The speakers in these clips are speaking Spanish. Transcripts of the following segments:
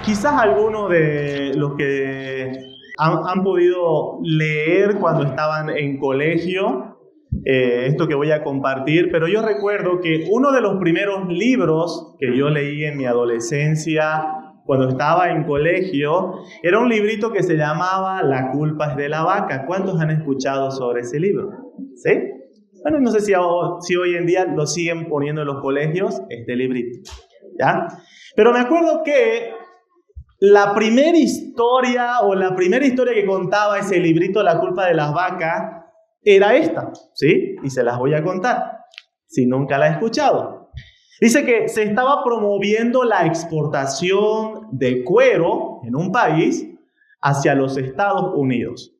Quizás algunos de los que han podido leer cuando estaban en colegio, esto que voy a compartir, pero yo recuerdo que uno de los primeros libros que yo leí en mi adolescencia, cuando estaba en colegio, era un librito que se llamaba La culpa es de la vaca. ¿Cuántos han escuchado sobre ese libro? ¿Sí? Bueno, no sé si hoy en día lo siguen poniendo en los colegios, este librito, ¿ya? Pero me acuerdo que la primera historia que contaba ese librito, La culpa de las vacas, era esta, ¿sí? Y se las voy a contar, si nunca la he escuchado. Dice que se estaba promoviendo la exportación de cuero en un país hacia los Estados Unidos.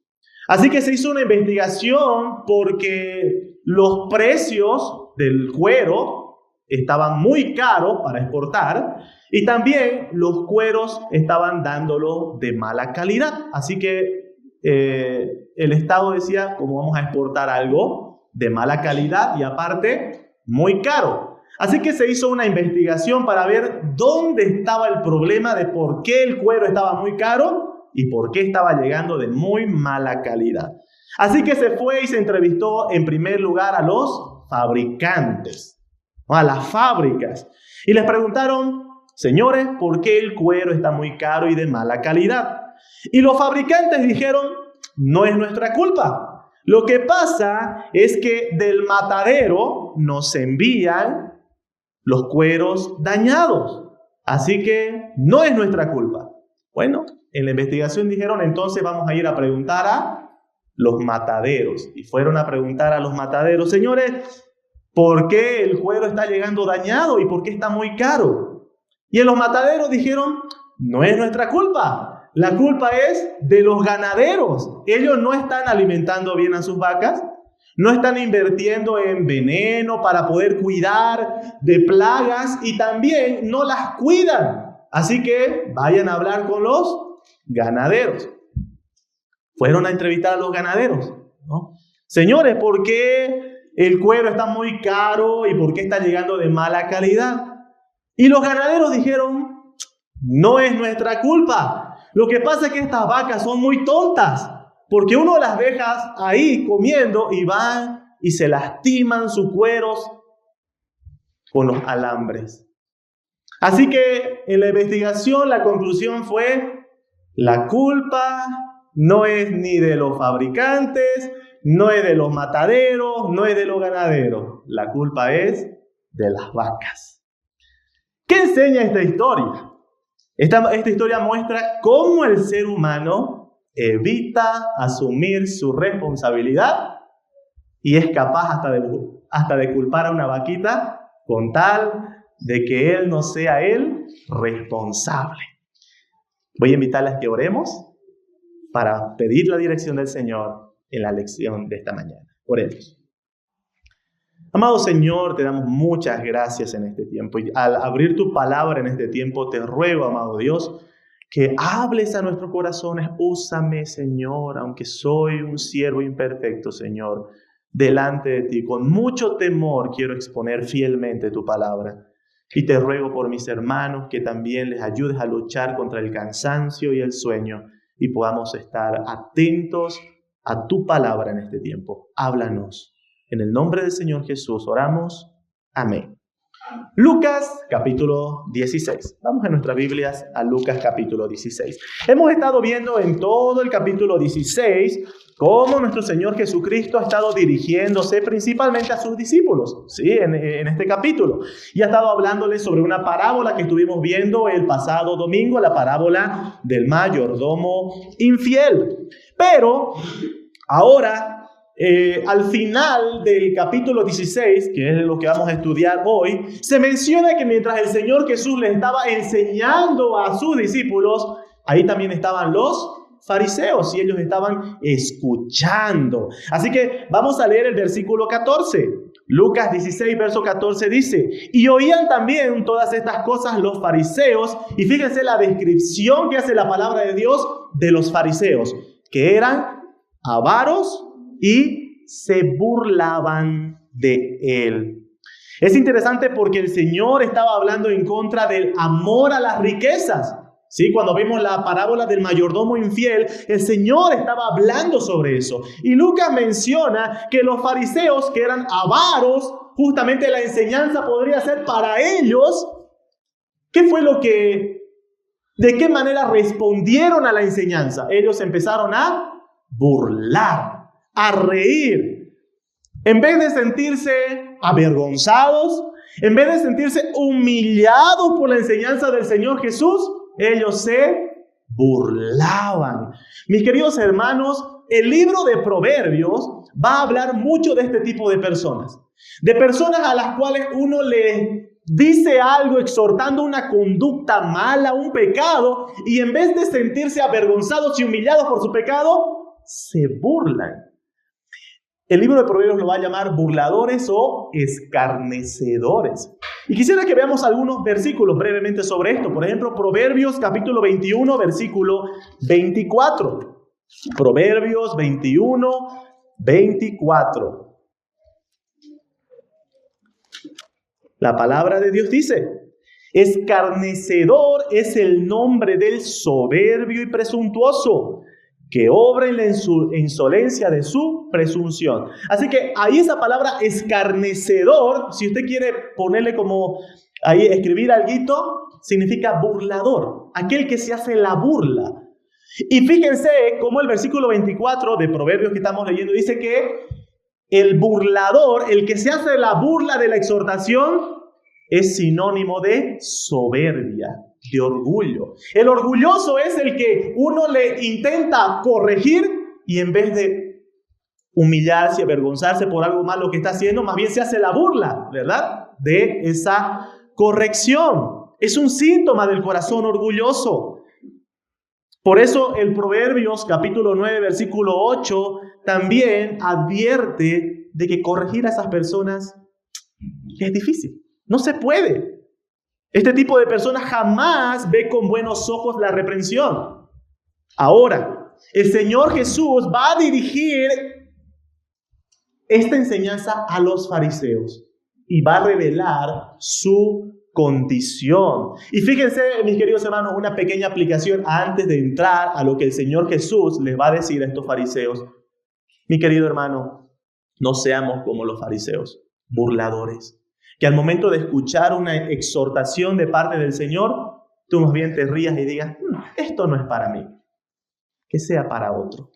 Así que se hizo una investigación porque los precios del cuero estaban muy caros para exportar y también los cueros estaban dándolo de mala calidad. Así que el Estado decía, ¿cómo vamos a exportar algo de mala calidad y aparte muy caro? Así que se hizo una investigación para ver dónde estaba el problema de por qué el cuero estaba muy caro y por qué estaba llegando de muy mala calidad. Así que se fue y se entrevistó en primer lugar a los fabricantes, a las fábricas, y les preguntaron, señores, ¿por qué el cuero está muy caro y de mala calidad? Y los fabricantes dijeron, no es nuestra culpa. Lo que pasa es que del matadero nos envían los cueros dañados. Así que no es nuestra culpa. Bueno, en la investigación dijeron, entonces vamos a ir a preguntar a los mataderos. Y fueron a preguntar a los mataderos, señores, ¿por qué el cuero está llegando dañado y por qué está muy caro? Y en los mataderos dijeron, no es nuestra culpa. La culpa es de los ganaderos. Ellos no están alimentando bien a sus vacas, no están invirtiendo en veneno para poder cuidar de plagas y también no las cuidan. Así que vayan a hablar con los ganaderos. Fueron a entrevistar a los ganaderos, ¿no? Señores, ¿por qué el cuero está muy caro y por qué está llegando de mala calidad? Y los ganaderos dijeron, no es nuestra culpa. Lo que pasa es que estas vacas son muy tontas, porque uno las deja ahí comiendo y van y se lastiman sus cueros con los alambres. Así que en la investigación la conclusión fue, la culpa no es ni de los fabricantes, no es de los mataderos, no es de los ganaderos. La culpa es de las vacas. ¿Qué enseña esta historia? Esta historia muestra cómo el ser humano evita asumir su responsabilidad y es capaz hasta de culpar a una vaquita con tal de que él no sea el responsable. Voy a invitarles a que oremos para pedir la dirección del Señor en la lección de esta mañana. Oremos. Amado Señor, te damos muchas gracias en este tiempo. Y al abrir tu palabra en este tiempo, te ruego, amado Dios, que hables a nuestros corazones. Úsame, Señor, aunque soy un siervo imperfecto, Señor, delante de ti. Con mucho temor quiero exponer fielmente tu palabra. Y te ruego por mis hermanos que también les ayudes a luchar contra el cansancio y el sueño y podamos estar atentos a tu palabra en este tiempo. Háblanos. En el nombre del Señor Jesús oramos. Amén. Lucas capítulo 16. Vamos a nuestras Biblias a Lucas capítulo 16. Hemos estado viendo en todo el capítulo 16 cómo nuestro Señor Jesucristo ha estado dirigiéndose principalmente a sus discípulos, ¿sí? En este capítulo. Y ha estado hablándoles sobre una parábola que estuvimos viendo el pasado domingo, la parábola del mayordomo infiel. Pero ahora, al final del capítulo 16, que es lo que vamos a estudiar hoy, se menciona que mientras el Señor Jesús le estaba enseñando a sus discípulos, ahí también estaban los fariseos y ellos estaban escuchando. Así que vamos a leer el versículo 14. Lucas 16, verso 14 dice, y oían también todas estas cosas los fariseos, y fíjense la descripción que hace la palabra de Dios de los fariseos, que eran avaros y se burlaban de él. Es interesante porque el Señor estaba hablando en contra del amor a las riquezas. ¿Sí? Cuando vemos la parábola del mayordomo infiel, el Señor estaba hablando sobre eso. Y Lucas menciona que los fariseos, que eran avaros, justamente la enseñanza podría ser para ellos. ¿Qué fue de qué manera respondieron a la enseñanza? Ellos empezaron a burlar, a reír. En vez de sentirse avergonzados, en vez de sentirse humillados por la enseñanza del Señor Jesús, ellos se burlaban. Mis queridos hermanos, el libro de Proverbios va a hablar mucho de este tipo de personas. De personas a las cuales uno le dice algo exhortando una conducta mala, un pecado, y en vez de sentirse avergonzados y humillados por su pecado, se burlan. El libro de Proverbios lo va a llamar burladores o escarnecedores. Y quisiera que veamos algunos versículos brevemente sobre esto. Por ejemplo, Proverbios capítulo 21, versículo 24. Proverbios 21, 24. La palabra de Dios dice: escarnecedor es el nombre del soberbio y presuntuoso, que obra en la insolencia de su presunción. Así que ahí esa palabra escarnecedor, si usted quiere ponerle como ahí, escribir alguito, significa burlador, aquel que se hace la burla. Y fíjense cómo el versículo 24 de Proverbios que estamos leyendo dice que el burlador, el que se hace la burla de la exhortación, es sinónimo de soberbia, de orgullo. El orgulloso es el que uno le intenta corregir y en vez de humillarse y avergonzarse por algo malo que está haciendo, más bien se hace la burla, ¿verdad?, de esa corrección. Es un síntoma del corazón orgulloso. Por eso el Proverbios capítulo 9, versículo 8, también advierte de que corregir a esas personas es difícil. No se puede. Este tipo de personas jamás ve con buenos ojos la reprensión. Ahora, el Señor Jesús va a dirigir esta enseñanza a los fariseos y va a revelar su condición. Y fíjense, mis queridos hermanos, una pequeña aplicación antes de entrar a lo que el Señor Jesús les va a decir a estos fariseos. Mi querido hermano, no seamos como los fariseos, burladores, que al momento de escuchar una exhortación de parte del Señor, tú más bien te rías y digas: esto no es para mí, que sea para otro.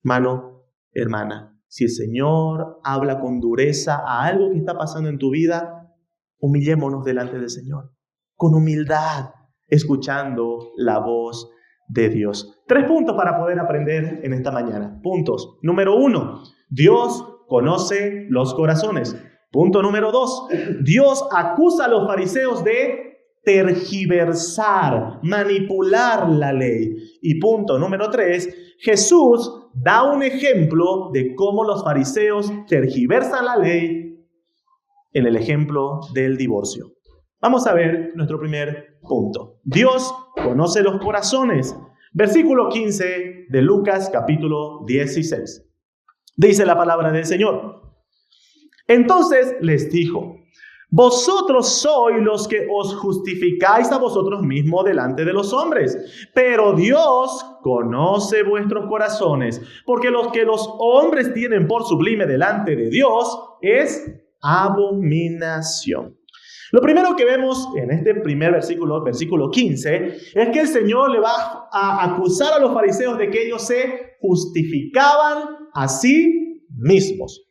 Hermano, hermana, si el Señor habla con dureza a algo que está pasando en tu vida, humillémonos delante del Señor, con humildad, escuchando la voz de Dios. 3 puntos para poder aprender en esta mañana. Puntos. Número 1, Dios conoce los corazones. Punto número 2, Dios acusa a los fariseos de tergiversar, manipular la ley. Y punto número 3, Jesús da un ejemplo de cómo los fariseos tergiversan la ley en el ejemplo del divorcio. Vamos a ver nuestro primer punto. Dios conoce los corazones. Versículo 15 de Lucas capítulo 16. Dice la palabra del Señor: entonces les dijo: vosotros sois los que os justificáis a vosotros mismos delante de los hombres, pero Dios conoce vuestros corazones, porque lo que los hombres tienen por sublime delante de Dios es abominación. Lo primero que vemos en este primer versículo, versículo 15, es que el Señor le va a acusar a los fariseos de que ellos se justificaban a sí mismos.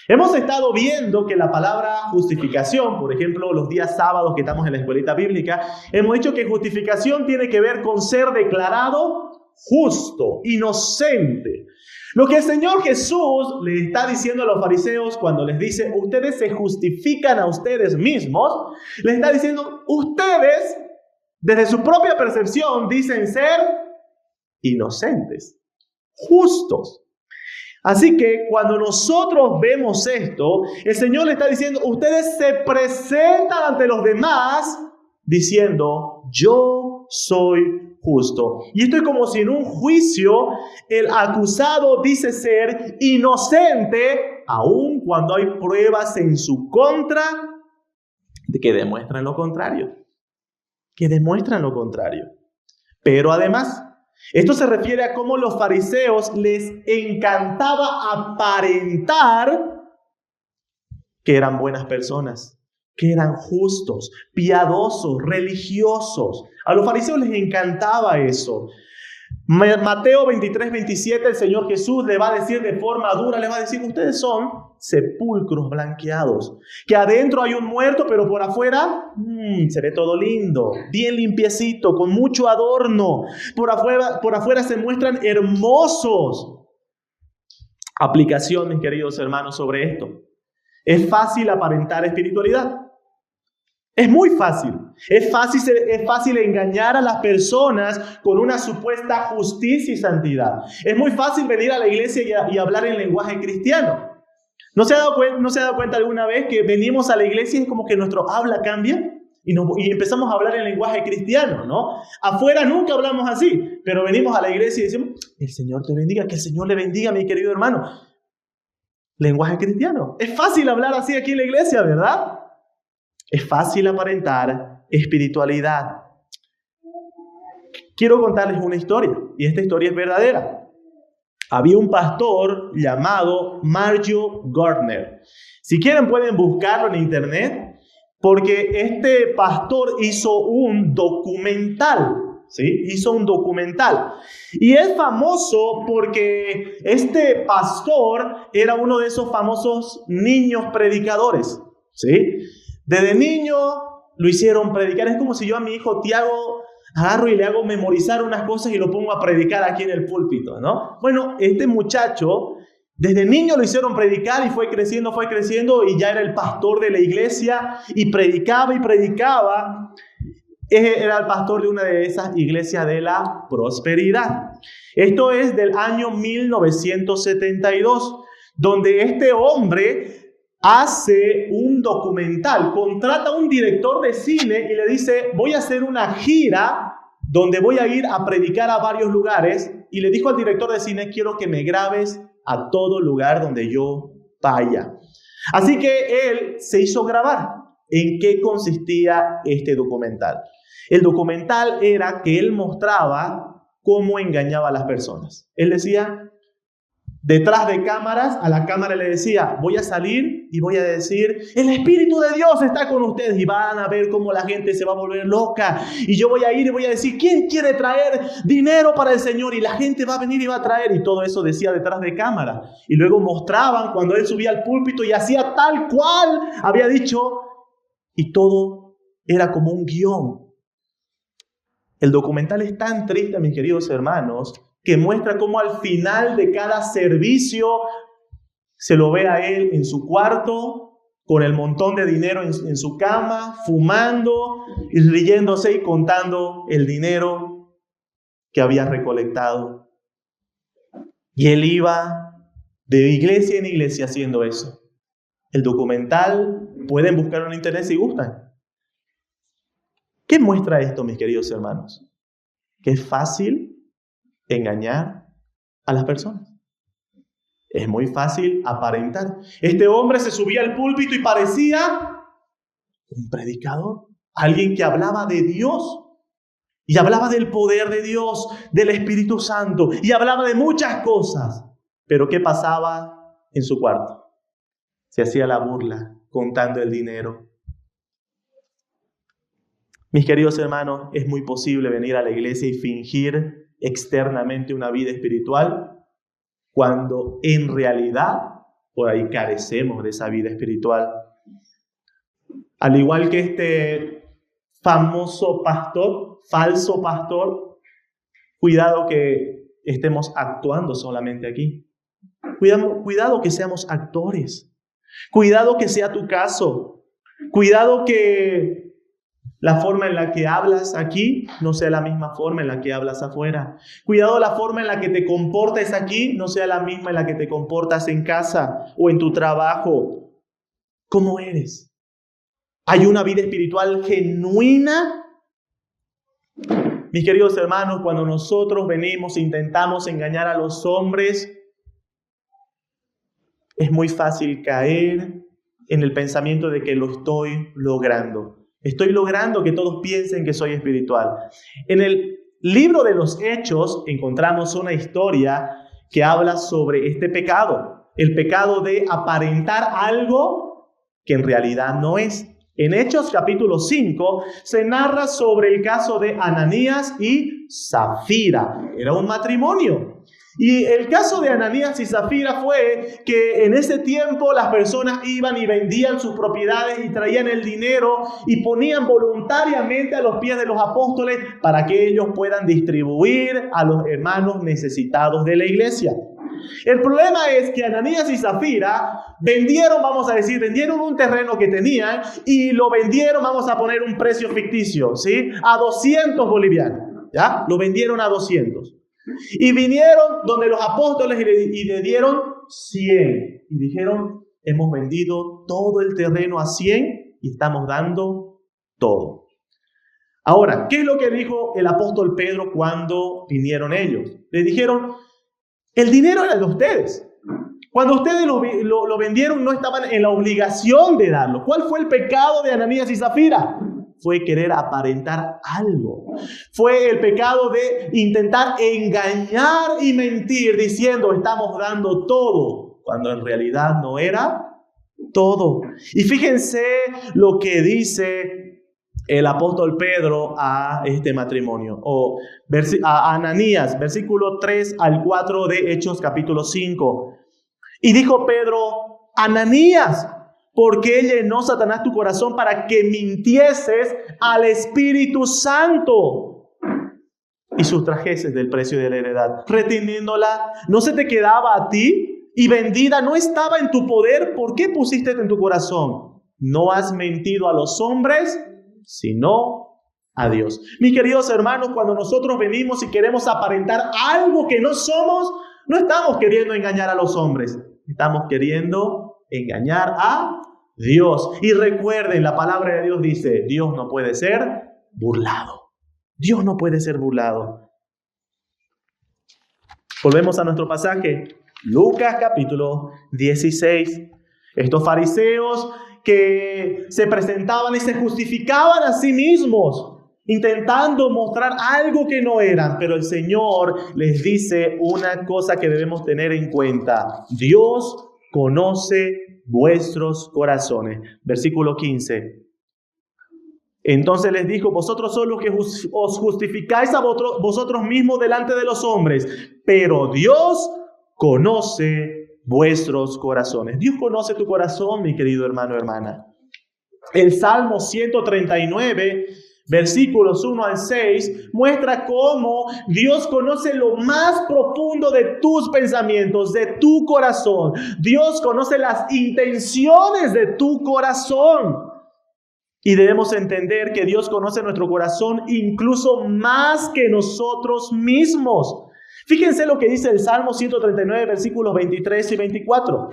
Hemos estado viendo que la palabra justificación, por ejemplo, los días sábados que estamos en la escuelita bíblica, hemos dicho que justificación tiene que ver con ser declarado justo, inocente. Lo que el Señor Jesús le está diciendo a los fariseos cuando les dice: ustedes se justifican a ustedes mismos, les está diciendo: ustedes, desde su propia percepción, dicen ser inocentes, justos. Así que cuando nosotros vemos esto, el Señor le está diciendo: ustedes se presentan ante los demás diciendo: yo soy justo. Y esto es como si en un juicio el acusado dice ser inocente, aun cuando hay pruebas en su contra de que demuestran lo contrario. Que demuestran lo contrario. Pero además, esto se refiere a cómo los fariseos les encantaba aparentar que eran buenas personas, que eran justos, piadosos, religiosos. A los fariseos les encantaba eso. Mateo 23, 27, el Señor Jesús le va a decir de forma dura, le va a decir, ustedes son sepulcros blanqueados, que adentro hay un muerto, pero por afuera se ve todo lindo, bien limpiecito, con mucho adorno. Por afuera se muestran hermosos. Aplicación, mis queridos hermanos, sobre esto. Es fácil aparentar espiritualidad. Es muy fácil. Es fácil engañar a las personas con una supuesta justicia y santidad. Es muy fácil venir a la iglesia y hablar en lenguaje cristiano. ¿No se ha dado cuenta alguna vez que venimos a la iglesia y es como que nuestro habla cambia? Y empezamos a hablar en lenguaje cristiano, ¿no? Afuera nunca hablamos así, pero venimos a la iglesia y decimos, el Señor te bendiga, que el Señor le bendiga, mi querido hermano. Lenguaje cristiano. Es fácil hablar así aquí en la iglesia, ¿verdad? Es fácil aparentar espiritualidad. Quiero contarles una historia, y esta historia es verdadera. Había un pastor llamado Mario Gardner. Si quieren pueden buscarlo en internet, porque este pastor hizo un documental, ¿sí? Hizo un documental. Y es famoso porque este pastor era uno de esos famosos niños predicadores, ¿sí? Desde niño lo hicieron predicar. Es como si yo a mi hijo Tiago agarro y le hago memorizar unas cosas y lo pongo a predicar aquí en el púlpito, ¿no? Bueno, este muchacho, desde niño lo hicieron predicar y fue creciendo y ya era el pastor de la iglesia y predicaba. Era el pastor de una de esas iglesias de la prosperidad. Esto es del año 1972, donde este hombre hace un documental, contrata a un director de cine y le dice, voy a hacer una gira donde voy a ir a predicar a varios lugares, y le dijo al director de cine, quiero que me grabes a todo lugar donde yo vaya. Así que él se hizo grabar. ¿En qué consistía este documental? El documental era que él mostraba cómo engañaba a las personas. Él decía, detrás de cámaras, a la cámara le decía, voy a salir y voy a decir, el Espíritu de Dios está con ustedes, y van a ver cómo la gente se va a volver loca, y yo voy a ir y voy a decir, ¿quién quiere traer dinero para el Señor? Y la gente va a venir y va a traer, y todo eso decía detrás de cámara. Y luego mostraban cuando él subía al púlpito y hacía tal cual había dicho, y todo era como un guión. El documental es tan triste, mis queridos hermanos, que muestra cómo al final de cada servicio se lo ve a él en su cuarto, con el montón de dinero en su cama, fumando y riéndose y contando el dinero que había recolectado. Y él iba de iglesia en iglesia haciendo eso. El documental, pueden buscarlo en internet si gustan. ¿Qué muestra esto, mis queridos hermanos? Que es fácil engañar a las personas. Es muy fácil aparentar. Este hombre se subía al púlpito y parecía un predicador, alguien que hablaba de Dios y hablaba del poder de Dios, del Espíritu Santo, y hablaba de muchas cosas. Pero ¿qué pasaba en su cuarto? Se hacía la burla contando el dinero. Mis queridos hermanos, es muy posible venir a la iglesia y fingir externamente una vida espiritual cuando en realidad por ahí carecemos de esa vida espiritual. Al igual que este famoso pastor, falso pastor, cuidado que estemos actuando solamente aquí. Cuidado que seamos actores. Cuidado que sea tu caso. Cuidado que la forma en la que hablas aquí no sea la misma forma en la que hablas afuera. Cuidado la forma en la que te comportas aquí no sea la misma en la que te comportas en casa o en tu trabajo. ¿Cómo eres? ¿Hay una vida espiritual genuina? Mis queridos hermanos, cuando nosotros venimos e intentamos engañar a los hombres, es muy fácil caer en el pensamiento de que lo estoy logrando. Estoy logrando que todos piensen que soy espiritual. En el libro de los Hechos encontramos una historia que habla sobre este pecado, el pecado de aparentar algo que en realidad no es. En Hechos capítulo 5 se narra sobre el caso de Ananías y Zafira. Era un matrimonio. Y el caso de Ananías y Zafira fue que en ese tiempo las personas iban y vendían sus propiedades y traían el dinero y ponían voluntariamente a los pies de los apóstoles para que ellos puedan distribuir a los hermanos necesitados de la iglesia. El problema es que Ananías y Zafira vendieron un terreno que tenían y lo vendieron, vamos a poner un precio ficticio, ¿sí? A 200 bolivianos, ¿ya? Lo vendieron a 200. Y vinieron donde los apóstoles y le dieron 100. Y dijeron, hemos vendido todo el terreno a 100 y estamos dando todo. Ahora, ¿qué es lo que dijo el apóstol Pedro cuando vinieron ellos? Le dijeron, el dinero era de ustedes. Cuando ustedes lo vendieron no estaban en la obligación de darlo. ¿Cuál fue el pecado de Ananías y Zafira? Fue querer aparentar algo. Fue el pecado de intentar engañar y mentir diciendo estamos dando todo, cuando en realidad no era todo. Y fíjense lo que dice el apóstol Pedro a este matrimonio, o a Ananías, versículo 3 al 4 de Hechos capítulo 5. Y dijo Pedro, Ananías, ¿por qué llenó Satanás tu corazón para que mintieses al Espíritu Santo y sustrajeses del precio de la heredad, reteniéndola? ¿No se te quedaba a ti? Y vendida no estaba en tu poder. ¿Por qué pusiste en tu corazón? No has mentido a los hombres, sino a Dios. Mis queridos hermanos, cuando nosotros venimos y queremos aparentar algo que no somos, no estamos queriendo engañar a los hombres. Estamos queriendo engañar a Dios. Y recuerden, la palabra de Dios dice, Dios no puede ser burlado. Dios no puede ser burlado. Volvemos a nuestro pasaje. Lucas capítulo 16. Estos fariseos que se presentaban y se justificaban a sí mismos, intentando mostrar algo que no eran. Pero el Señor les dice una cosa que debemos tener en cuenta. Dios conoce vuestros corazones. Versículo 15. Entonces les dijo, vosotros sois los que os justificáis a vosotros mismos delante de los hombres, pero Dios conoce vuestros corazones. Dios conoce tu corazón, mi querido hermano, hermana. El Salmo 139, versículos 1 al 6, muestra cómo Dios conoce lo más profundo de tus pensamientos, de tu corazón. Dios conoce las intenciones de tu corazón. Y debemos entender que Dios conoce nuestro corazón incluso más que nosotros mismos. Fíjense lo que dice el Salmo 139, versículos 23 y 24.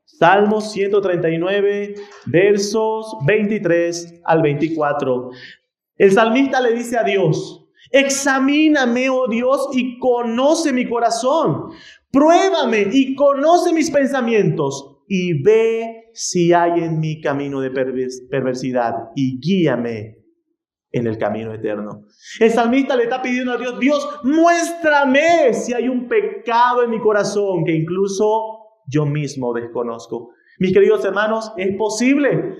Salmo 139, versos 23 al 24. El salmista le dice a Dios, examíname, oh Dios, y conoce mi corazón. Pruébame y conoce mis pensamientos y ve si hay en mí camino de perversidad y guíame en el camino eterno. El salmista le está pidiendo a Dios, Dios, muéstrame si hay un pecado en mi corazón que incluso yo mismo desconozco. Mis queridos hermanos, es posible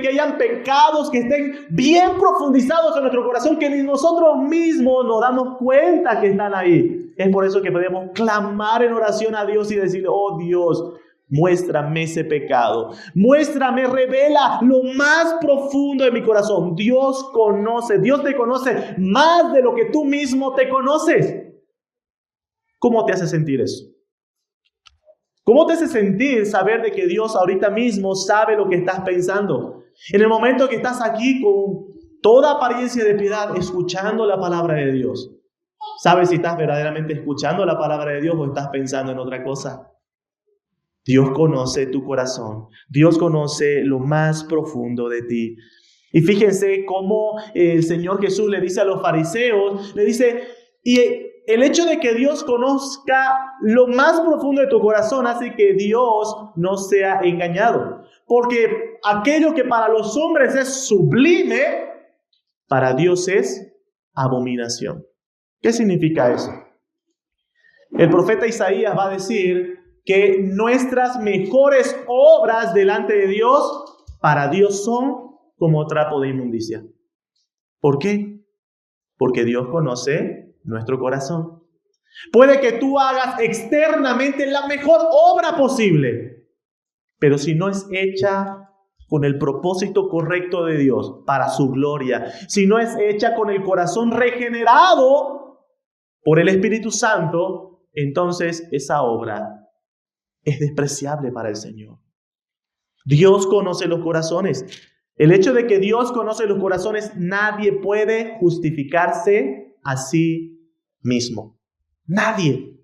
que hayan pecados que estén bien profundizados en nuestro corazón que ni nosotros mismos nos damos cuenta que están ahí. Es por eso que podemos clamar en oración a Dios y decirle, oh Dios, muéstrame ese pecado. Muéstrame, revela lo más profundo de mi corazón. Dios te conoce más de lo que tú mismo te conoces. ¿Cómo te hace sentir eso? ¿Cómo te hace sentir saber de que Dios ahorita mismo sabe lo que estás pensando? En el momento que estás aquí con toda apariencia de piedad, escuchando la palabra de Dios. ¿Sabes si estás verdaderamente escuchando la palabra de Dios o estás pensando en otra cosa? Dios conoce tu corazón. Dios conoce lo más profundo de ti. Y fíjense cómo el Señor Jesús le dice a los fariseos, le dice, y el hecho de que Dios conozca lo más profundo de tu corazón hace que Dios no sea engañado. Porque aquello que para los hombres es sublime, para Dios es abominación. ¿Qué significa eso? El profeta Isaías va a decir que nuestras mejores obras delante de Dios, para Dios son como trapo de inmundicia. ¿Por qué? Porque Dios conoce nuestro corazón. Puede que tú hagas externamente la mejor obra posible, pero si no es hecha con el propósito correcto de Dios para su gloria, si no es hecha con el corazón regenerado por el Espíritu Santo, entonces esa obra es despreciable para el Señor. Dios conoce los corazones. El hecho de que Dios conoce los corazones, nadie puede justificarse a sí mismo. Nadie.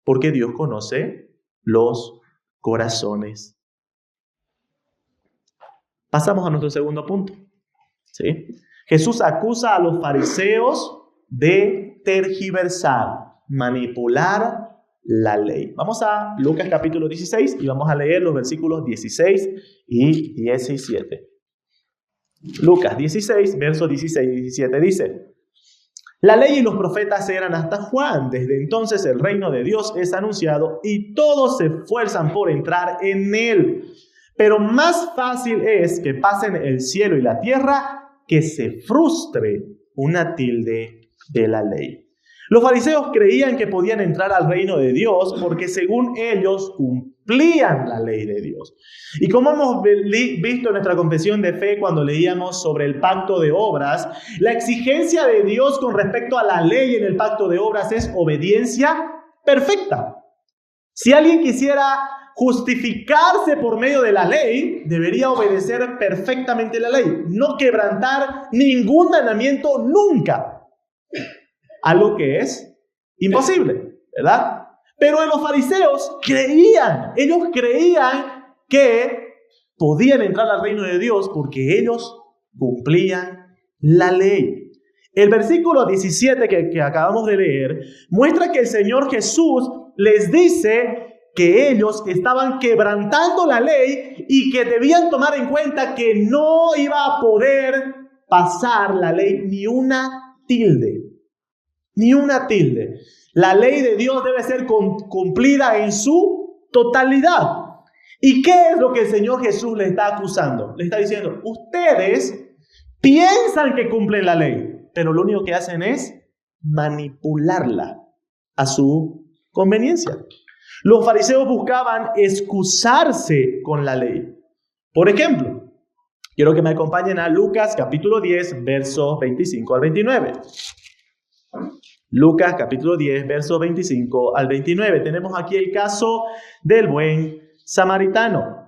Porque Dios conoce los corazones. Pasamos a nuestro segundo punto. ¿Sí? Jesús acusa a los fariseos de tergiversar, manipular la ley. Vamos a Lucas capítulo 16 y vamos a leer los versículos 16 y 17. Lucas 16, versos 16 y 17 dice: la ley y los profetas eran hasta Juan. Desde entonces el reino de Dios es anunciado y todos se esfuerzan por entrar en él. Pero más fácil es que pasen el cielo y la tierra que se frustre una tilde de la ley. Los fariseos creían que podían entrar al reino de Dios porque según ellos cumplían la ley de Dios. Y como hemos visto en nuestra confesión de fe cuando leíamos sobre el pacto de obras, la exigencia de Dios con respecto a la ley en el pacto de obras es obediencia perfecta. Si alguien quisiera justificarse por medio de la ley, debería obedecer perfectamente la ley, no quebrantar ningún mandamiento nunca. Algo que es imposible, ¿verdad? Pero los fariseos ellos creían que podían entrar al reino de Dios porque ellos cumplían la ley. El versículo 17 que acabamos de leer muestra que el Señor Jesús les dice que ellos estaban quebrantando la ley y que debían tomar en cuenta que no iba a poder pasar la ley ni una tilde. Ni una tilde. La ley de Dios debe ser cumplida en su totalidad. ¿Y qué es lo que el Señor Jesús le está acusando? Le está diciendo, ustedes piensan que cumplen la ley, pero lo único que hacen es manipularla a su conveniencia. Los fariseos buscaban excusarse con la ley. Por ejemplo, quiero que me acompañen a Lucas capítulo 10, versos 25 al 29. Lucas capítulo 10, versos 25 al 29. Tenemos aquí el caso del buen samaritano.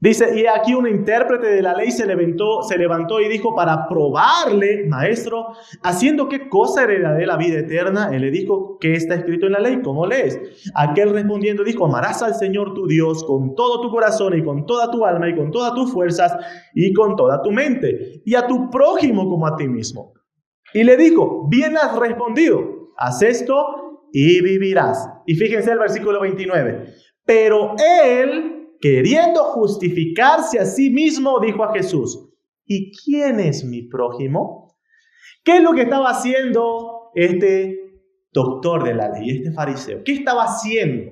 Dice, y aquí un intérprete de la ley se levantó y dijo para probarle, maestro, ¿haciendo qué cosa heredaré la vida eterna? Él le dijo, ¿qué está escrito en la ley? ¿Cómo lees? Aquel respondiendo dijo, amarás al Señor tu Dios con todo tu corazón y con toda tu alma y con todas tus fuerzas y con toda tu mente y a tu prójimo como a ti mismo. Y le dijo, bien has respondido, haz esto y vivirás. Y fíjense el versículo 29. Pero él, queriendo justificarse a sí mismo, dijo a Jesús, ¿y quién es mi prójimo? ¿Qué es lo que estaba haciendo este doctor de la ley, este fariseo? ¿Qué estaba haciendo?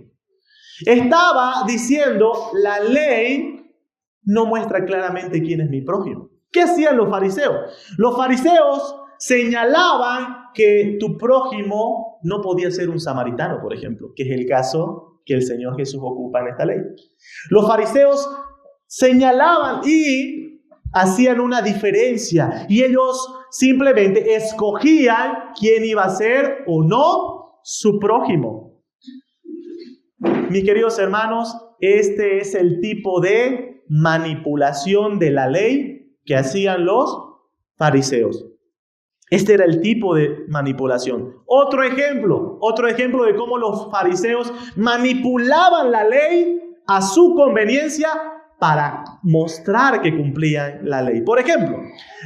Estaba diciendo, la ley no muestra claramente quién es mi prójimo. ¿Qué hacían los fariseos? Los fariseos señalaban que tu prójimo no podía ser un samaritano, por ejemplo, que es el caso que el Señor Jesús ocupa en esta ley. Los fariseos señalaban y hacían una diferencia y ellos simplemente escogían quién iba a ser o no su prójimo. Mis queridos hermanos, este es el tipo de manipulación de la ley que hacían los fariseos. Este era el tipo de manipulación. Otro ejemplo de cómo los fariseos manipulaban la ley a su conveniencia para mostrar que cumplían la ley. Por ejemplo,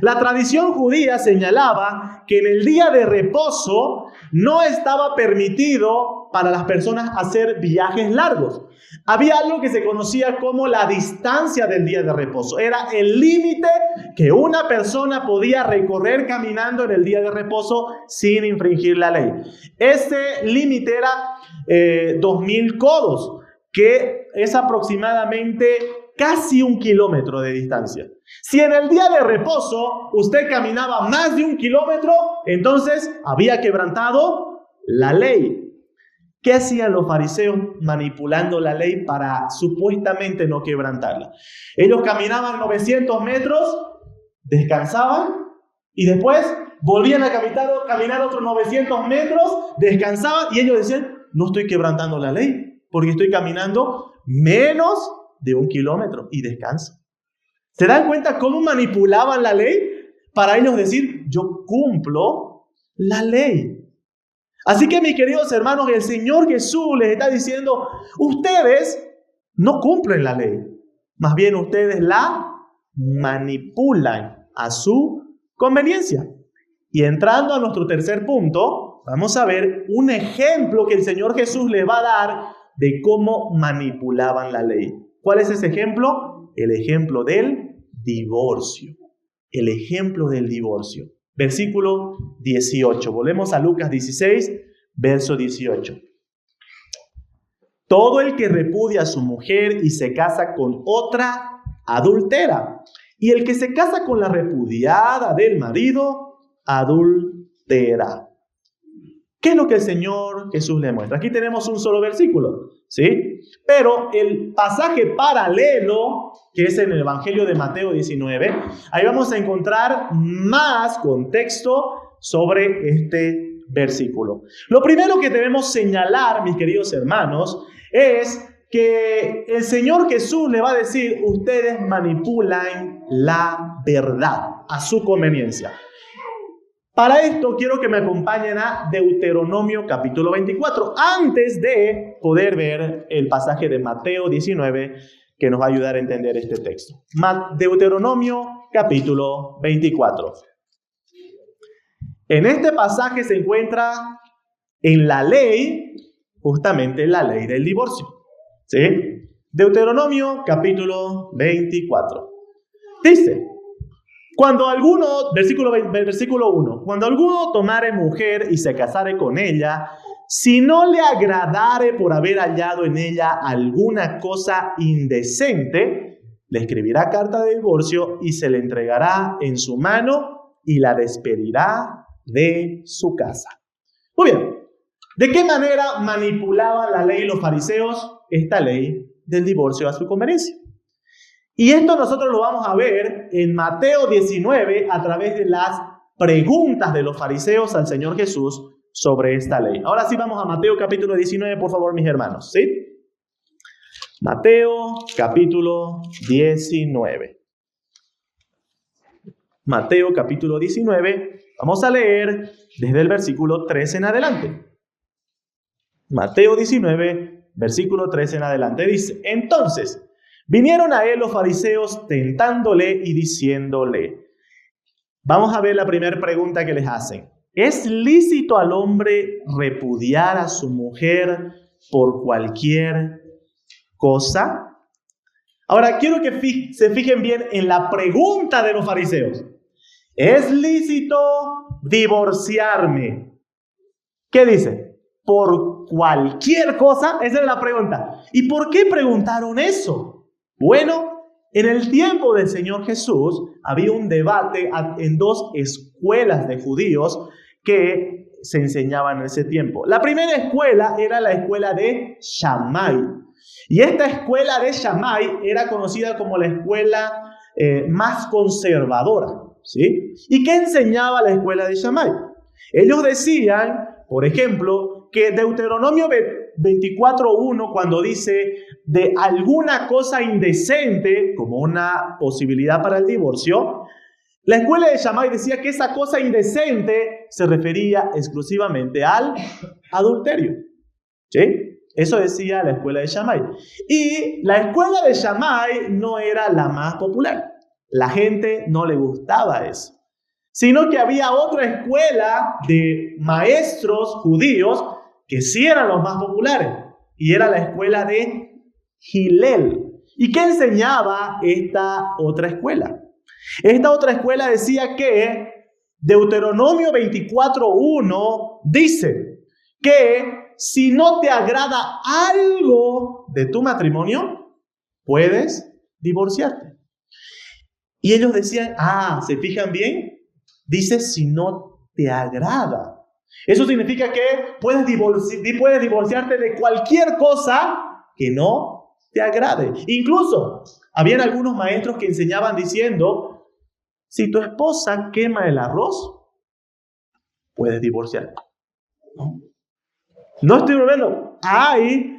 la tradición judía señalaba que en el día de reposo no estaba permitido para las personas hacer viajes largos. Había algo que se conocía como la distancia del día de reposo. Era el límite que una persona podía recorrer caminando en el día de reposo sin infringir la ley. Ese límite era 2000 codos, que es aproximadamente casi 1 kilómetro de distancia. Si en el día de reposo usted caminaba más de 1 kilómetro, entonces había quebrantado la ley. ¿Qué hacían los fariseos manipulando la ley para supuestamente no quebrantarla? Ellos caminaban 900 metros, descansaban y después volvían a caminar otros 900 metros, descansaban y ellos decían, no estoy quebrantando la ley porque estoy caminando menos de 1 kilómetro y descanso. ¿Se dan cuenta cómo manipulaban la ley? Para ellos decir, yo cumplo la ley. Así que, mis queridos hermanos, el Señor Jesús les está diciendo, ustedes no cumplen la ley. Más bien ustedes la manipulan a su conveniencia. Y entrando a nuestro tercer punto, vamos a ver un ejemplo que el Señor Jesús les va a dar de cómo manipulaban la ley. ¿Cuál es ese ejemplo? El ejemplo del divorcio. El ejemplo del divorcio. Versículo 18. Volvemos a Lucas 16, verso 18. Todo el que repudia a su mujer y se casa con otra, adultera. Y el que se casa con la repudiada del marido, adultera. ¿Qué es lo que el Señor Jesús le muestra? Aquí tenemos un solo versículo, ¿sí? Pero el pasaje paralelo, que es en el Evangelio de Mateo 19, ahí vamos a encontrar más contexto sobre este versículo. Lo primero que debemos señalar, mis queridos hermanos, es que el Señor Jesús le va a decir, ustedes manipulan la verdad a su conveniencia. Para esto quiero que me acompañen a Deuteronomio capítulo 24, antes de poder ver el pasaje de Mateo 19 que nos va a ayudar a entender este texto. Deuteronomio capítulo 24. En este pasaje se encuentra en la ley, justamente la ley del divorcio. ¿Sí? Deuteronomio capítulo 24. Dice, cuando alguno, versículo 1, cuando alguno tomare mujer y se casare con ella, si no le agradare por haber hallado en ella alguna cosa indecente, le escribirá carta de divorcio y se le entregará en su mano y la despedirá de su casa. Muy bien, ¿de qué manera manipulaban la ley los fariseos? Esta ley del divorcio a su conveniencia. Y esto nosotros lo vamos a ver en Mateo 19 a través de las preguntas de los fariseos al Señor Jesús sobre esta ley. Ahora sí vamos a Mateo capítulo 19, por favor, mis hermanos, ¿sí? Mateo capítulo 19. Mateo capítulo 19, vamos a leer desde el versículo 13 en adelante. Mateo 19, versículo 13 en adelante, dice, entonces vinieron a él los fariseos tentándole y diciéndole. Vamos a ver la primera pregunta que les hacen. ¿Es lícito al hombre repudiar a su mujer por cualquier cosa? Ahora quiero que se fijen bien en la pregunta de los fariseos. ¿Es lícito divorciarme? ¿Qué dice? ¿Por cualquier cosa? Esa es la pregunta. ¿Y por qué preguntaron eso? Bueno, en el tiempo del Señor Jesús había un debate en dos escuelas de judíos que se enseñaban en ese tiempo. La primera escuela era la escuela de Shammai. Y esta escuela de Shammai era conocida como la escuela más conservadora, ¿sí? ¿Y qué enseñaba la escuela de Shammai? Ellos decían, por ejemplo, que Deuteronomio 24:1, cuando dice de alguna cosa indecente como una posibilidad para el divorcio, la escuela de Shammai decía que esa cosa indecente se refería exclusivamente al adulterio. ¿Sí? Eso decía la escuela de Shammai. Y la escuela de Shammai no era la más popular. La gente no le gustaba eso. sino que había otra escuela de maestros judíos que sí eran los más populares, y era la escuela de Hillel. ¿Y qué enseñaba esta otra escuela? Esta otra escuela decía que Deuteronomio 24:1 dice que si no te agrada algo de tu matrimonio, puedes divorciarte. Y ellos decían, ¿se fijan bien? Dice si no te agrada. Eso significa que puedes divorciarte de cualquier cosa que no te agrade. Incluso, habían algunos maestros que enseñaban diciendo, si tu esposa quema el arroz, puedes divorciarte. No estoy bromeando. Hay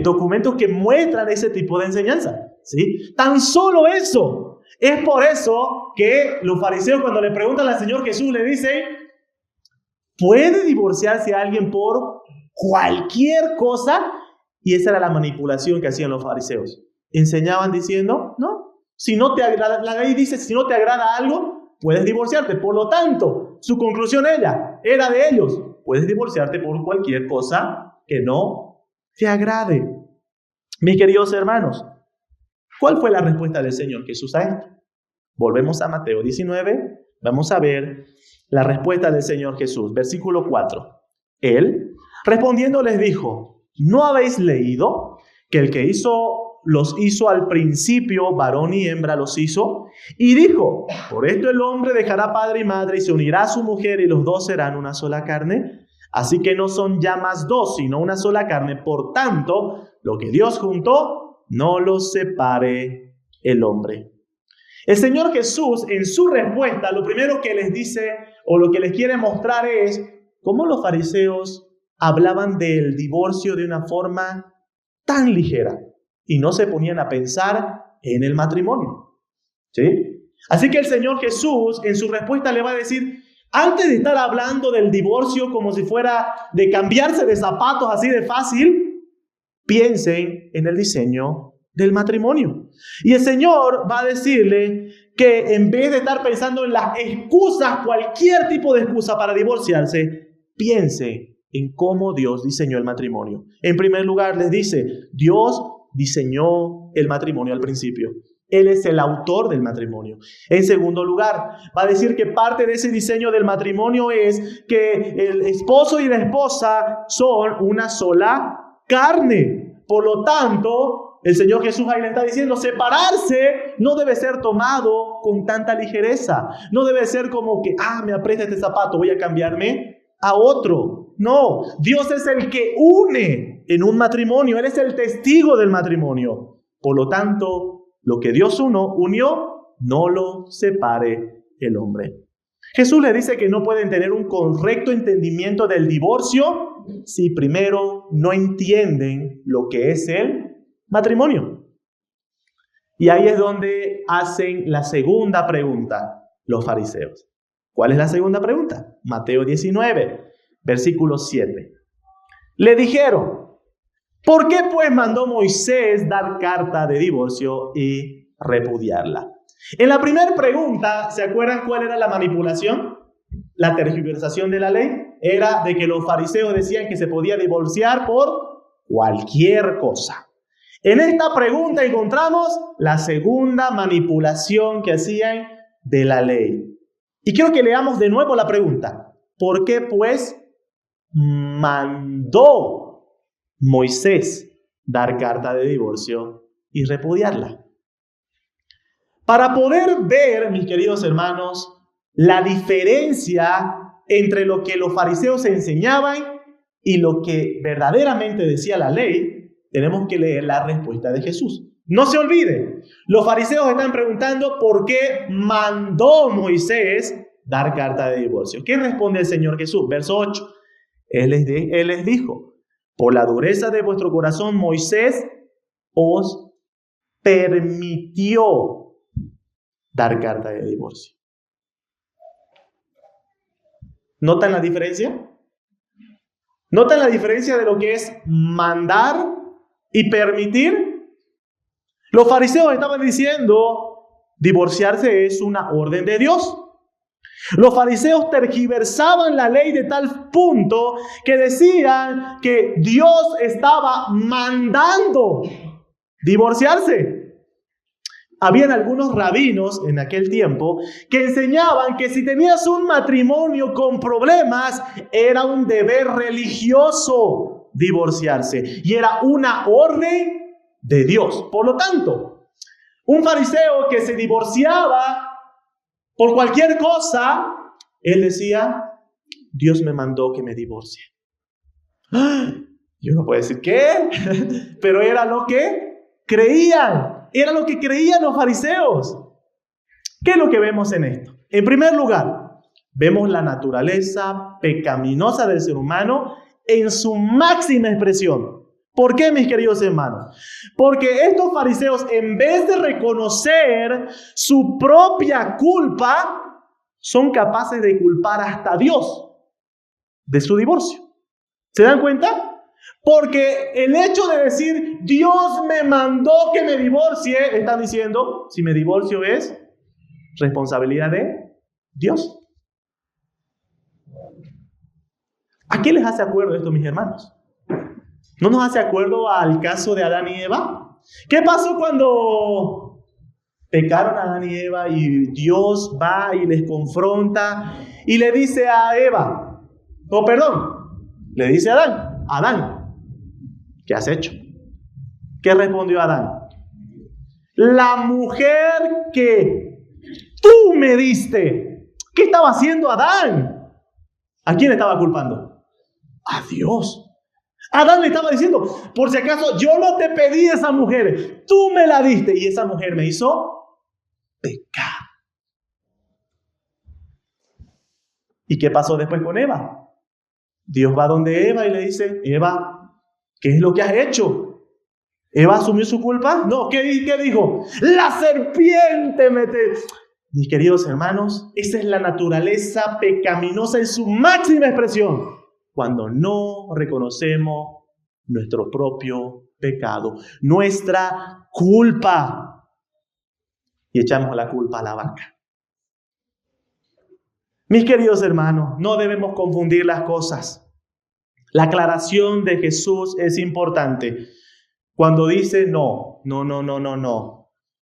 documentos que muestran ese tipo de enseñanza, ¿sí? Tan solo eso. Es por eso que los fariseos, cuando le preguntan al Señor Jesús, le dicen, ¿puede divorciarse alguien por cualquier cosa? Y esa era la manipulación que hacían los fariseos. Enseñaban diciendo, no, si no te agrada, la ley dice, si no te agrada algo, puedes divorciarte. Por lo tanto, su conclusión era de ellos, puedes divorciarte por cualquier cosa que no te agrade. Mis queridos hermanos, ¿cuál fue la respuesta del Señor Jesús a esto? Volvemos a Mateo 19, vamos a ver la respuesta del Señor Jesús. Versículo 4. Él, respondiendo, les dijo, ¿no habéis leído que el que los hizo al principio, varón y hembra los hizo? Y dijo, por esto el hombre dejará padre y madre y se unirá a su mujer y los dos serán una sola carne. Así que no son ya más dos, sino una sola carne. Por tanto, lo que Dios juntó, no lo separe el hombre. El Señor Jesús, en su respuesta, lo primero que les dice o lo que les quiere mostrar es cómo los fariseos hablaban del divorcio de una forma tan ligera y no se ponían a pensar en el matrimonio. ¿Sí? Así que el Señor Jesús, en su respuesta, le va a decir, antes de estar hablando del divorcio como si fuera de cambiarse de zapatos así de fácil, piensen en el diseño del matrimonio. Y el Señor va a decirle que en vez de estar pensando en las excusas, cualquier tipo de excusa para divorciarse, piense en cómo Dios diseñó el matrimonio. En primer lugar, les dice, Dios diseñó el matrimonio al principio. Él es el autor del matrimonio. En segundo lugar, va a decir que parte de ese diseño del matrimonio es que el esposo y la esposa son una sola carne. Por lo tanto, el Señor Jesús ahí le está diciendo, separarse no debe ser tomado con tanta ligereza. No debe ser como que, me aprieta este zapato, voy a cambiarme a otro. No, Dios es el que une en un matrimonio. Él es el testigo del matrimonio. Por lo tanto, lo que Dios unió, no lo separe el hombre. Jesús le dice que no pueden tener un correcto entendimiento del divorcio si primero no entienden lo que es el matrimonio. Y ahí es donde hacen la segunda pregunta los fariseos. ¿Cuál es la segunda pregunta? Mateo 19, versículo 7. Le dijeron, ¿por qué pues mandó Moisés dar carta de divorcio y repudiarla? En la primera pregunta, ¿se acuerdan cuál era la manipulación? La tergiversación de la ley era de que los fariseos decían que se podía divorciar por cualquier cosa. En esta pregunta encontramos la segunda manipulación que hacían de la ley. Y quiero que leamos de nuevo la pregunta. ¿Por qué pues mandó Moisés dar carta de divorcio y repudiarla? Para poder ver, mis queridos hermanos, la diferencia entre lo que los fariseos enseñaban y lo que verdaderamente decía la ley, tenemos que leer la respuesta de Jesús. No se olvide, los fariseos están preguntando por qué mandó Moisés dar carta de divorcio. ¿Qué responde el Señor Jesús? Verso 8. Él les dijo, por la dureza de vuestro corazón, Moisés os permitió dar carta de divorcio. ¿Notan la diferencia? ¿Notan la diferencia de lo que es mandar y permitir? Los fariseos estaban diciendo, divorciarse es una orden de Dios. Los fariseos tergiversaban la ley de tal punto que decían que Dios estaba mandando divorciarse. Habían algunos rabinos en aquel tiempo que enseñaban que si tenías un matrimonio con problemas, era un deber religioso divorciarse y era una orden de Dios. Por lo tanto, un fariseo que se divorciaba por cualquier cosa, él decía, Dios me mandó que me divorcie. Y uno puede decir, ¿qué? Pero era lo que creían. Era lo que creían los fariseos. ¿Qué es lo que vemos en esto? En primer lugar, vemos la naturaleza pecaminosa del ser humano en su máxima expresión. ¿Por qué, mis queridos hermanos? Porque estos fariseos, en vez de reconocer su propia culpa, son capaces de culpar hasta a Dios de su divorcio. ¿Se dan cuenta? Porque el hecho de decir, Dios me mandó que me divorcie, están diciendo, si me divorcio es responsabilidad de Dios. ¿A qué les hace acuerdo esto, mis hermanos? ¿No nos hace acuerdo al caso de Adán y Eva? ¿Qué pasó cuando pecaron Adán y Eva y Dios va y les confronta y le dice a Eva, le dice a Adán, ¿qué has hecho? ¿Qué respondió Adán? La mujer que tú me diste. ¿Qué estaba haciendo Adán? ¿A quién estaba culpando? A Dios. Adán le estaba diciendo, por si acaso yo no te pedí esa mujer, tú me la diste y esa mujer me hizo pecar. ¿Y qué pasó después con Eva? Dios va donde Eva y le dice, Eva, ¿qué es lo que has hecho? ¿Eva asumió su culpa? No, ¿qué dijo? La serpiente Mis queridos hermanos, esa es la naturaleza pecaminosa en su máxima expresión. Cuando no reconocemos nuestro propio pecado, nuestra culpa, y echamos la culpa a la vaca. Mis queridos hermanos, no debemos confundir las cosas. La aclaración de Jesús es importante. Cuando dice no.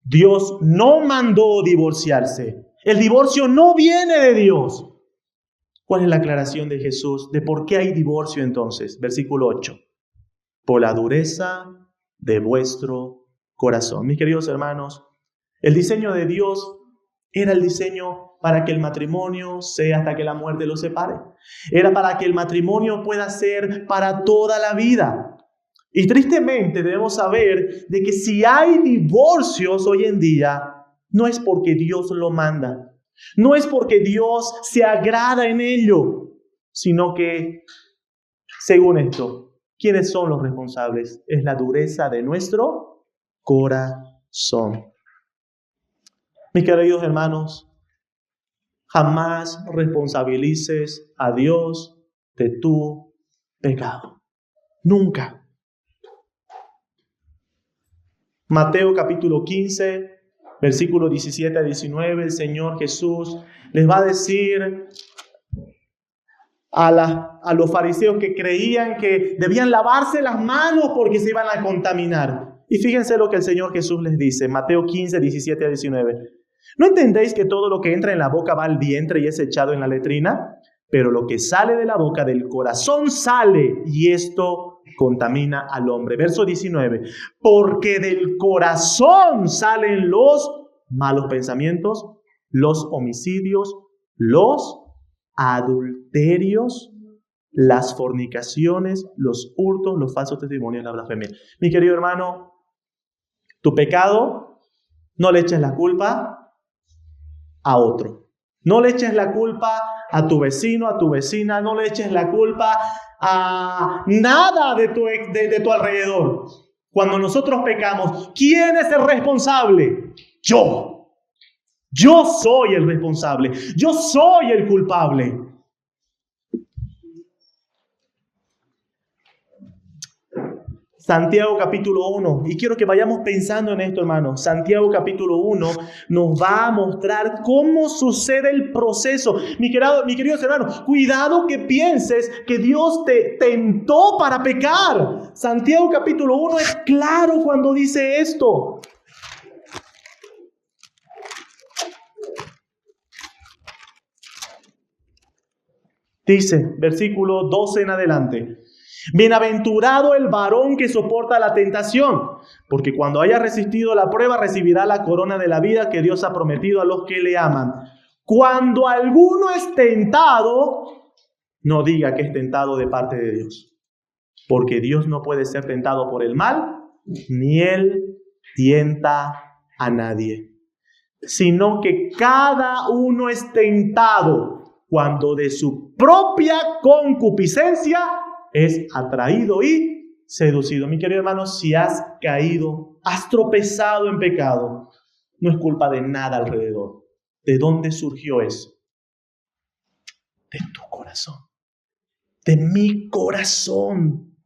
Dios no mandó divorciarse. El divorcio no viene de Dios. ¿Cuál es la aclaración de Jesús de por qué hay divorcio entonces? Versículo 8. Por la dureza de vuestro corazón. Mis queridos hermanos, el diseño de Dios era el diseño para que el matrimonio sea hasta que la muerte los separe. Era para que el matrimonio pueda ser para toda la vida. Y tristemente debemos saber de que si hay divorcios hoy en día, no es porque Dios lo manda. No es porque Dios se agrada en ello, sino que, según esto, ¿quiénes son los responsables? Es la dureza de nuestro corazón. Mis queridos hermanos, jamás responsabilices a Dios de tu pecado. Nunca. Mateo capítulo 15, versículos 17 a 19, el Señor Jesús les va a decir a los fariseos que creían que debían lavarse las manos porque se iban a contaminar. Y fíjense lo que el Señor Jesús les dice, Mateo 15, 17 a 19. ¿No entendéis que todo lo que entra en la boca va al vientre y es echado en la letrina? Pero lo que sale de la boca del corazón sale, y esto contamina al hombre. Verso 19. Porque del corazón salen los malos pensamientos, los homicidios, los adulterios, las fornicaciones, los hurtos, los falsos testimonios, la blasfemia. Mi querido hermano, tu pecado, no le eches la culpa a otro. No le eches la culpa a tu vecino, a tu vecina. No le eches la culpa a nada de tu alrededor. Cuando nosotros pecamos, ¿quién es el responsable? Yo. Yo soy el responsable. Yo soy el culpable. Santiago capítulo 1, y quiero que vayamos pensando en esto, hermanos. Santiago capítulo 1 nos va a mostrar cómo sucede el proceso. Mi queridos hermanos, cuidado que pienses que Dios te tentó para pecar. Santiago capítulo 1 es claro cuando dice esto. Dice, versículo 12 en adelante: bienaventurado el varón que soporta la tentación, porque cuando haya resistido la prueba recibirá la corona de la vida que Dios ha prometido a los que le aman. Cuando alguno es tentado, no diga que es tentado de parte de Dios, porque Dios no puede ser tentado por el mal, ni Él tienta a nadie, sino que cada uno es tentado cuando de su propia concupiscencia es atraído y seducido. Mi querido hermano, si has caído, has tropezado en pecado, no es culpa de nada alrededor. ¿De dónde surgió eso? De tu corazón, de mi corazón.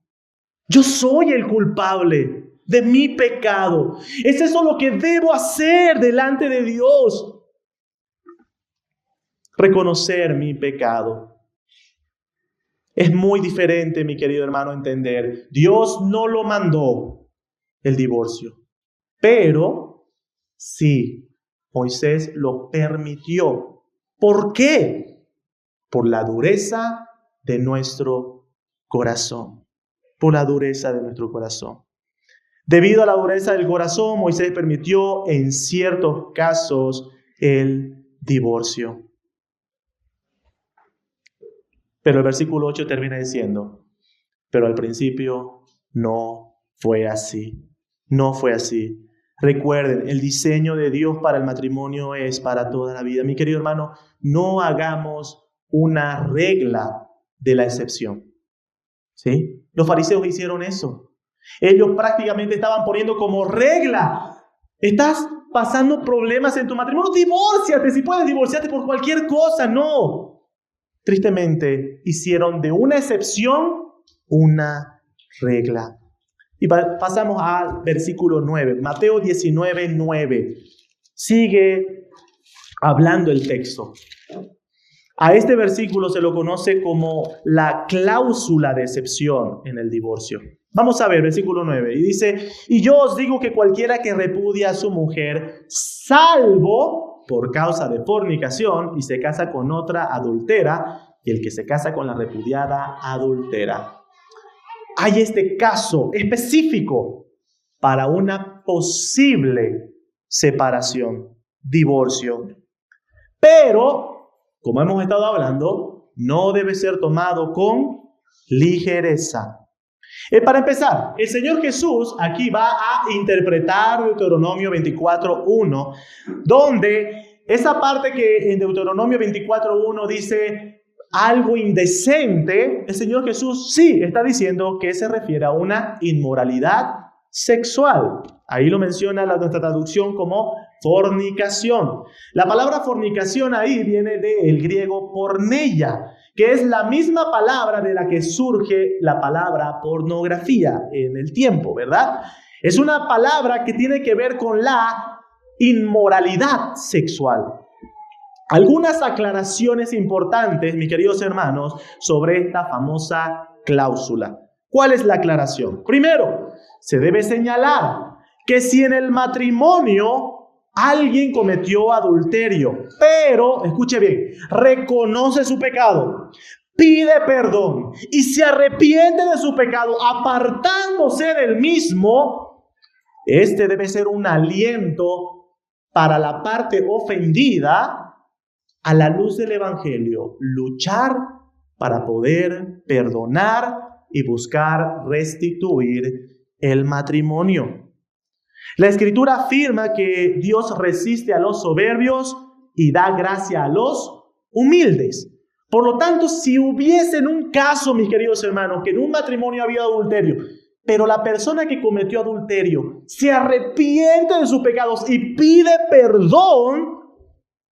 Yo soy el culpable de mi pecado. ¿Es eso lo que debo hacer delante de Dios? Reconocer mi pecado. Es muy diferente, mi querido hermano, entender. Dios no lo mandó el divorcio, pero sí, Moisés lo permitió. ¿Por qué? Por la dureza de nuestro corazón. Por la dureza de nuestro corazón. Debido a la dureza del corazón, Moisés permitió en ciertos casos el divorcio. Pero el versículo 8 termina diciendo, pero al principio no fue así. No fue así. Recuerden, el diseño de Dios para el matrimonio es para toda la vida. Mi querido hermano, no hagamos una regla de la excepción. ¿Sí? Los fariseos hicieron eso. Ellos prácticamente estaban poniendo como regla: estás pasando problemas en tu matrimonio, divórciate, si puedes divorciarte por cualquier cosa. No. Tristemente, hicieron de una excepción una regla. Y pasamos al versículo 9, Mateo 19, 9. Sigue hablando el texto. A este versículo se lo conoce como la cláusula de excepción en el divorcio. Vamos a ver, versículo 9. Y dice, y yo os digo que cualquiera que repudia a su mujer, salvo por causa de fornicación, y se casa con otra, adultera, y el que se casa con la repudiada, adultera. Hay este caso específico para una posible separación, divorcio. Pero, como hemos estado hablando, no debe ser tomado con ligereza. Para empezar, el Señor Jesús aquí va a interpretar Deuteronomio 24:1, donde esa parte que en Deuteronomio 24:1 dice algo indecente, el Señor Jesús sí está diciendo que se refiere a una inmoralidad sexual. Ahí lo menciona nuestra traducción como fornicación. La palabra fornicación ahí viene del griego porneia, que es la misma palabra de la que surge la palabra pornografía en el tiempo, ¿verdad? Es una palabra que tiene que ver con la inmoralidad sexual. Algunas aclaraciones importantes, mis queridos hermanos, sobre esta famosa cláusula. ¿Cuál es la aclaración? Primero, se debe señalar que si en el matrimonio alguien cometió adulterio, pero, escuche bien, reconoce su pecado, pide perdón y se arrepiente de su pecado apartándose del mismo, este debe ser un aliento para la parte ofendida a la luz del Evangelio, luchar para poder perdonar y buscar restituir el matrimonio. La Escritura afirma que Dios resiste a los soberbios y da gracia a los humildes. Por lo tanto, si hubiese en un caso, mis queridos hermanos, que en un matrimonio había adulterio, pero la persona que cometió adulterio se arrepiente de sus pecados y pide perdón,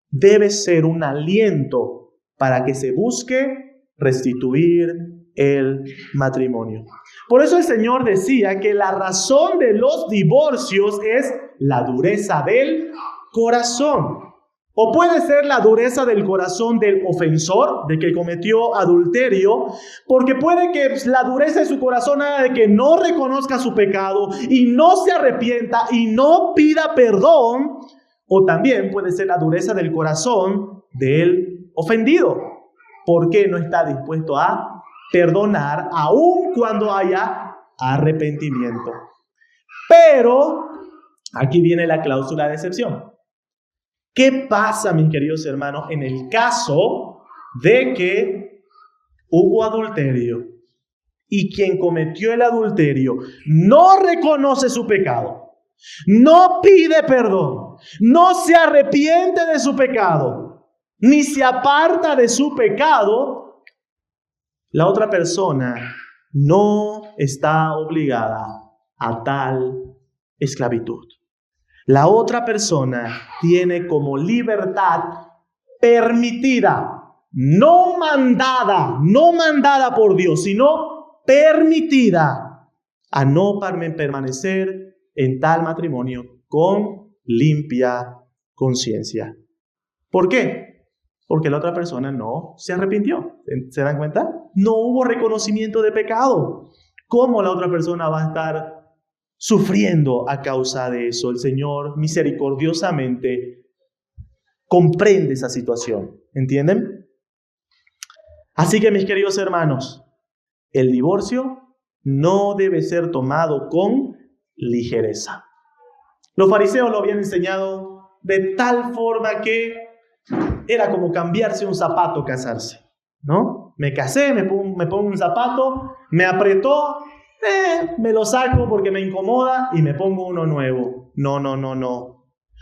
debe ser un aliento para que se busque restituir el matrimonio. Por eso el Señor decía que la razón de los divorcios es la dureza del corazón. O puede ser la dureza del corazón del ofensor, de que cometió adulterio, porque puede que la dureza de su corazón haga de que no reconozca su pecado y no se arrepienta y no pida perdón. O también puede ser la dureza del corazón del ofendido, porque no está dispuesto a perdonar aun cuando haya arrepentimiento. Pero aquí viene la cláusula de excepción. ¿Qué pasa, mis queridos hermanos, en el caso de que hubo adulterio y quien cometió el adulterio no reconoce su pecado, no pide perdón, no se arrepiente de su pecado, ni se aparta de su pecado? La otra persona no está obligada a tal esclavitud. La otra persona tiene como libertad permitida, no mandada por Dios, sino permitida a no permanecer en tal matrimonio con limpia conciencia. ¿Por qué? Porque la otra persona no se arrepintió. ¿Se dan cuenta? No hubo reconocimiento de pecado. ¿Cómo la otra persona va a estar sufriendo a causa de eso? El Señor misericordiosamente comprende esa situación. ¿Entienden? Así que, mis queridos hermanos, el divorcio no debe ser tomado con ligereza. Los fariseos lo habían enseñado de tal forma que era como cambiarse un zapato, casarse, ¿no? Me casé, me pongo un zapato, me apretó, me lo saco porque me incomoda y me pongo uno nuevo. No.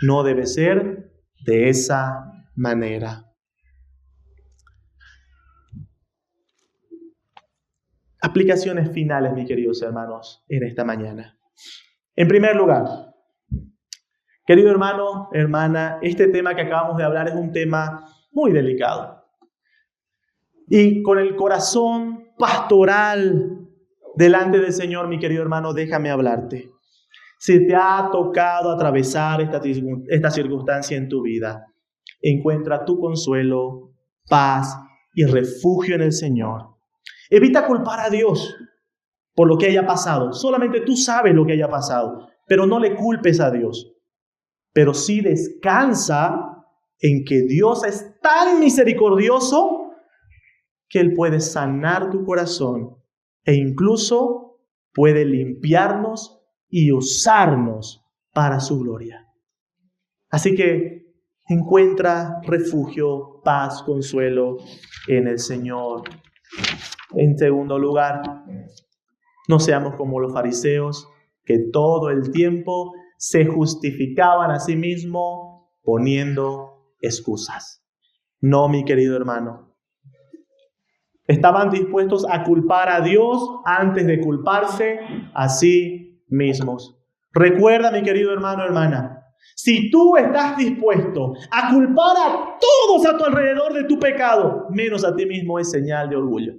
No debe ser de esa manera. Aplicaciones finales, mis queridos hermanos, en esta mañana. En primer lugar, querido hermano, hermana, este tema que acabamos de hablar es un tema muy delicado. Y con el corazón pastoral delante del Señor, mi querido hermano, déjame hablarte. Si te ha tocado atravesar esta circunstancia en tu vida, encuentra tu consuelo, paz y refugio en el Señor. Evita culpar a Dios por lo que haya pasado. Solamente tú sabes lo que haya pasado, pero no le culpes a Dios. Pero sí descansa en que Dios es tan misericordioso que Él puede sanar tu corazón e incluso puede limpiarnos y usarnos para su gloria. Así que encuentra refugio, paz, consuelo en el Señor. En segundo lugar, no seamos como los fariseos que todo el tiempo se justificaban a sí mismos poniendo excusas. No, mi querido hermano. Estaban dispuestos a culpar a Dios antes de culparse a sí mismos. Recuerda, mi querido hermano, hermana, si tú estás dispuesto a culpar a todos a tu alrededor de tu pecado, menos a ti mismo, es señal de orgullo.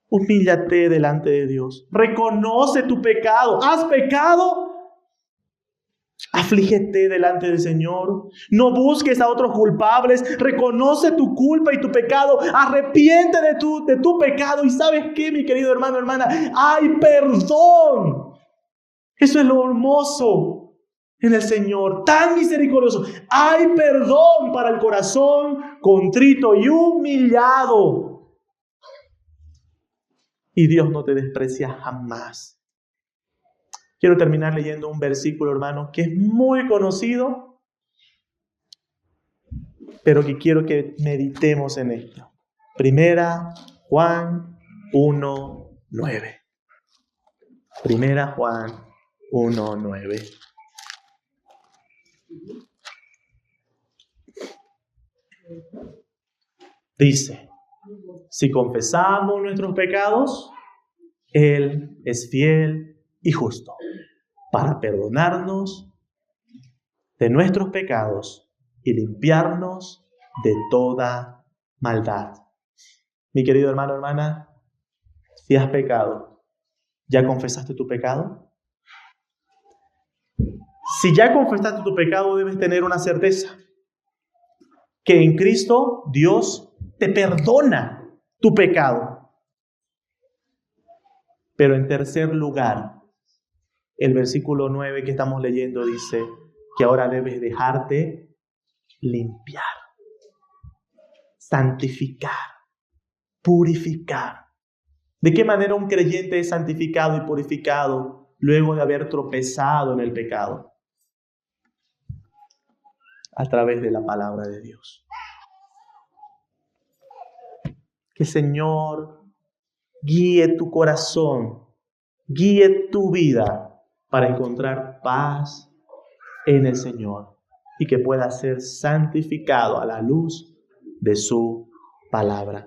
Humíllate delante de Dios. Reconoce tu pecado. ¿Has pecado? Aflígete delante del Señor. No busques a otros culpables. Reconoce tu culpa y tu pecado. Arrepiente de tu pecado. ¿Y sabes qué, mi querido hermano, hermana? ¡Hay perdón! Eso es lo hermoso en el Señor. Tan misericordioso. Hay perdón para el corazón contrito y humillado. Y Dios no te desprecia jamás. Quiero terminar leyendo un versículo, hermano, que es muy conocido, pero que quiero que meditemos en esto. Primera Juan 1:9. Primera Juan 1:9. Dice: si confesamos nuestros pecados, Él es fiel y justo para perdonarnos de nuestros pecados y limpiarnos de toda maldad. Mi querido hermano, hermana, Si has pecado, ¿ya confesaste tu pecado? Si ya confesaste tu pecado, debes tener una certeza, que en Cristo Dios te perdona tu pecado. Pero en tercer lugar, el versículo 9 que estamos leyendo dice que ahora debes dejarte limpiar, santificar, purificar. ¿De qué manera un creyente es santificado y purificado luego de haber tropezado en el pecado? A través de la palabra de Dios. Que el Señor guíe tu corazón, guíe tu vida para encontrar paz en el Señor y que pueda ser santificado a la luz de su palabra.